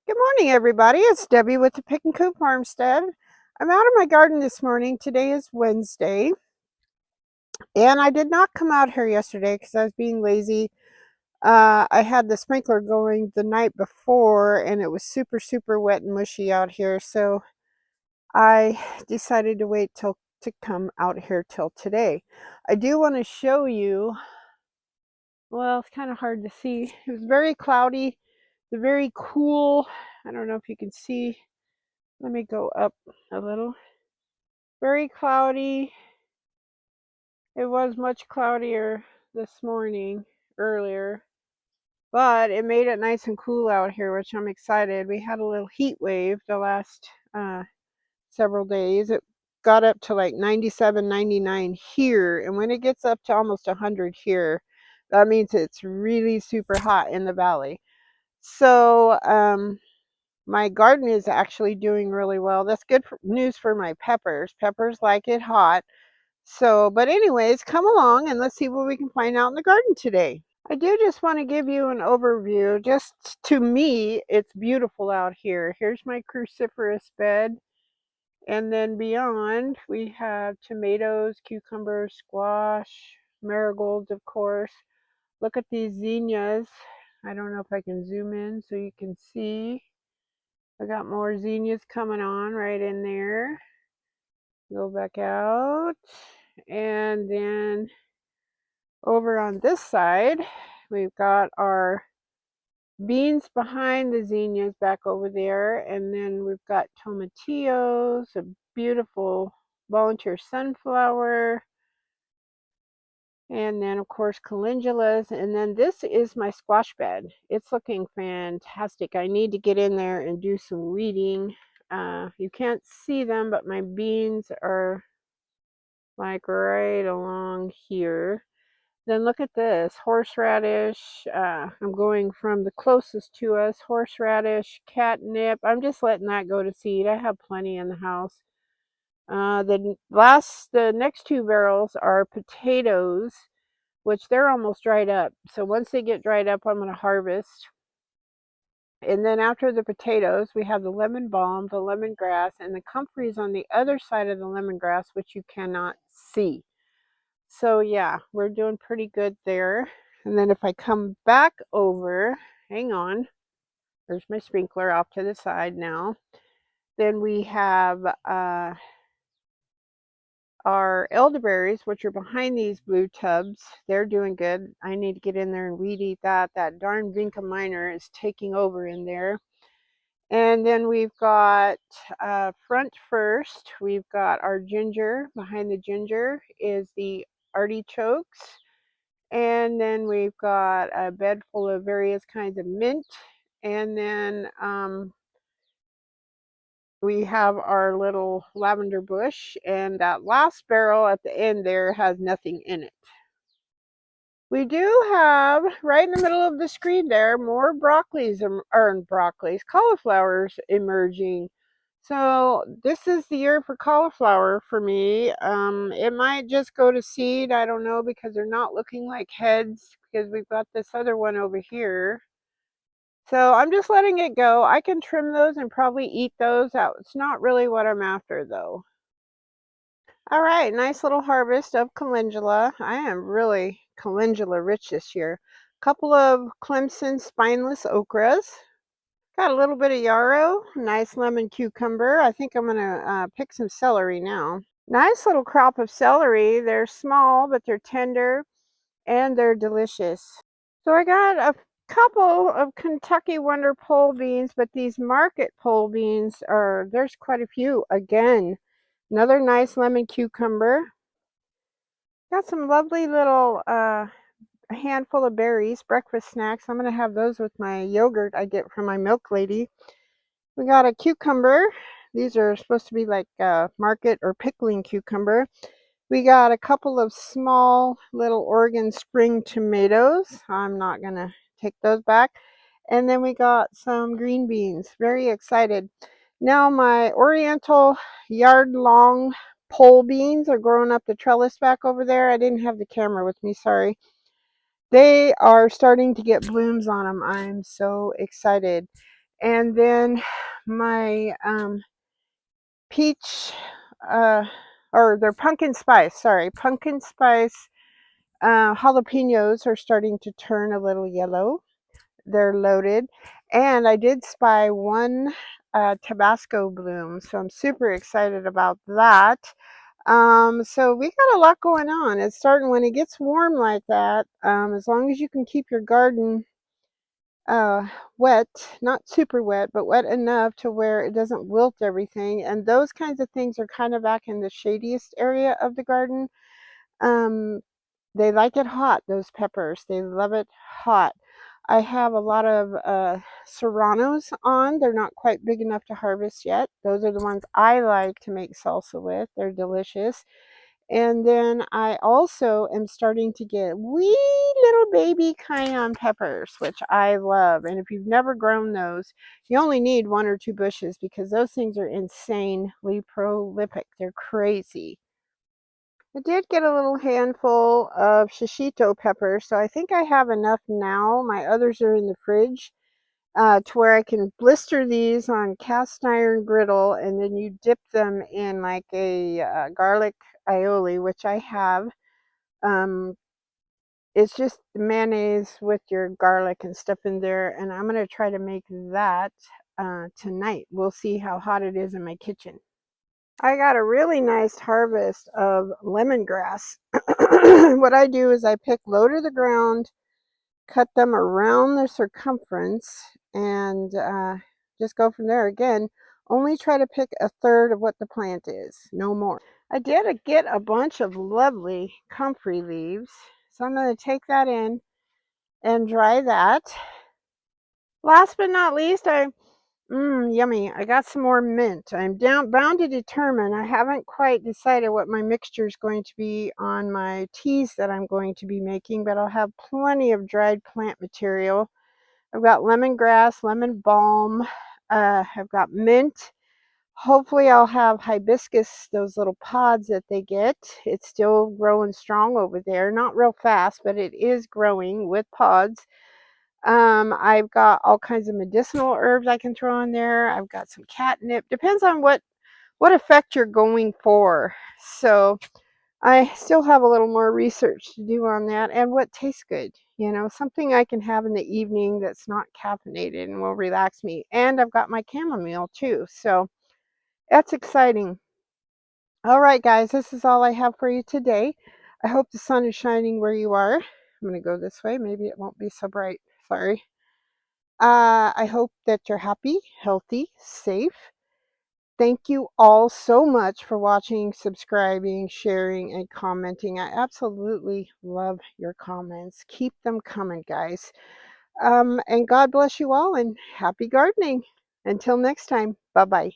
Good morning, everybody. It's Debbie with the Pickin Coop Farmstead. I'm out of my garden this morning. Today is Wednesday, and I did not come out here yesterday because I was being lazy. I had the sprinkler going the night before, and it was super, super wet and mushy out here, so I decided to wait to come out here till today. I do want to show you. Well, it's kind of hard to see. It was very cloudy, the very cool. I don't know if you can see. Let me go up a little. Very cloudy. It was much cloudier this morning, earlier, but it made it nice and cool out here, which I'm excited. We had a little heat wave the last several days. It got up to like 97, 99 here, and when it gets up to almost 100 here, that means it's really super hot in the valley. So, my garden is actually doing really well. That's good news for my peppers. Peppers like it hot. So, but anyways, come along and let's see what we can find out in the garden today. I do just want to give you an overview. Just to me, it's beautiful out here. Here's my cruciferous bed. And then beyond, we have tomatoes, cucumbers, squash, marigolds, of course. Look at these zinnias. I don't know if I can zoom in so you can see. I got more zinnias coming on right in there. Go back out. And then over on this side, we've got our beans behind the zinnias back over there. And then we've got tomatillos, a beautiful volunteer sunflower. And then, of course, calendulas. And then this is my squash bed. It's looking fantastic. I need to get in there and do some weeding. You can't see them, but my beans are like right along here. Then look at this, horseradish. I'm going from the closest to us, horseradish, catnip. I'm just letting that go to seed. I have plenty in the house. The next two barrels are potatoes, which they're almost dried up. So once they get dried up, I'm going to harvest. And then after the potatoes, we have the lemon balm, the lemongrass, and the comfrey's on the other side of the lemongrass, which you cannot see. So yeah, we're doing pretty good there. And then if I come back over, hang on, there's my sprinkler off to the side now. Then we have our elderberries, which are behind these blue tubs. They're doing good. I need to get in there and weed eat that. That darn Vinca minor is taking over in there. And then we've got front first, we've got our ginger. Behind the ginger is the artichokes. And then we've got a bed full of various kinds of mint. And then we have our little lavender bush. And that last barrel at the end there has nothing in it. We do have, right in the middle of the screen there, more cauliflowers emerging. So this is the year for cauliflower for me. It might just go to seed. I don't know, because they're not looking like heads, because we've got this other one over here. So I'm just letting it go. I can trim those and probably eat those out. It's not really what I'm after though. All right, nice little harvest of calendula. I am really calendula rich this year. Couple of Clemson spineless okras. Got a little bit of yarrow, nice lemon cucumber. I think I'm gonna pick some celery now. Nice little crop of celery. They're small, but they're tender and they're delicious. So I got a couple of Kentucky Wonder pole beans, but these market pole beans there's quite a few. Again, another nice lemon cucumber. Got some lovely little a handful of berries, breakfast snacks. I'm going to have those with my yogurt I get from my milk lady. We got a cucumber. These are supposed to be like market or pickling cucumber. We got a couple of small little Oregon spring tomatoes. I'm not going to take those back. And then we got some green beans. Very excited. Now my oriental yard long pole beans are growing up the trellis back over there. I didn't have the camera with me, sorry. They are starting to get blooms on them. I'm so excited. And then my peach, or they're pumpkin spice, sorry, pumpkin spice jalapenos are starting to turn a little yellow. They're loaded. And I did spy one Tabasco bloom, so I'm super excited about that. So we got a lot going on. It's starting when it gets warm like that. As long as you can keep your garden uh, wet, not super wet, but wet enough to where it doesn't wilt everything. And those kinds of things are kind of back in the shadiest area of the garden. Um, they like it hot, those peppers. They love it hot. I have a lot of serranos on. They're not quite big enough to harvest yet. Those are the ones I like to make salsa with. They're delicious. And then I also am starting to get wee little baby cayenne peppers, which I love. And if you've never grown those, you only need 1 or 2 bushes because those things are insanely prolific. They're crazy. I did get a little handful of shishito peppers, so I think I have enough now. My others are in the fridge to where I can blister these on cast iron griddle, and then you dip them in like a garlic aioli, which I have. Um, it's just mayonnaise with your garlic and stuff in there, and I'm going to try to make that tonight. We'll see how hot it is in my kitchen. I got a really nice harvest of lemongrass. What I do is I pick low to the ground, cut them around the circumference, and just go from there. Again, only try to pick a third of what the plant is, no more. I did get a bunch of lovely comfrey leaves, so I'm going to take that in and dry that. Last but not least, yummy. I got some more mint. I'm bound to determine. I haven't quite decided what my mixture is going to be on my teas that I'm going to be making, but I'll have plenty of dried plant material. I've got lemongrass, lemon balm. I've got mint. Hopefully I'll have hibiscus, those little pods that they get. It's still growing strong over there. Not real fast, but it is growing with pods. I've got all kinds of medicinal herbs I can throw in there. I've got some catnip. Depends on what effect you're going for. So I still have a little more research to do on that and what tastes good. You know, something I can have in the evening that's not caffeinated and will relax me. And I've got my chamomile too. So that's exciting. All right, guys, this is all I have for you today. I hope the sun is shining where you are. I'm going to go this way. Maybe it won't be so bright. Sorry. I hope that you're happy, healthy, safe. Thank you all so much for watching, subscribing, sharing, and commenting. I absolutely love your comments. Keep them coming, guys. And God bless you all and happy gardening. Until next time, bye-bye.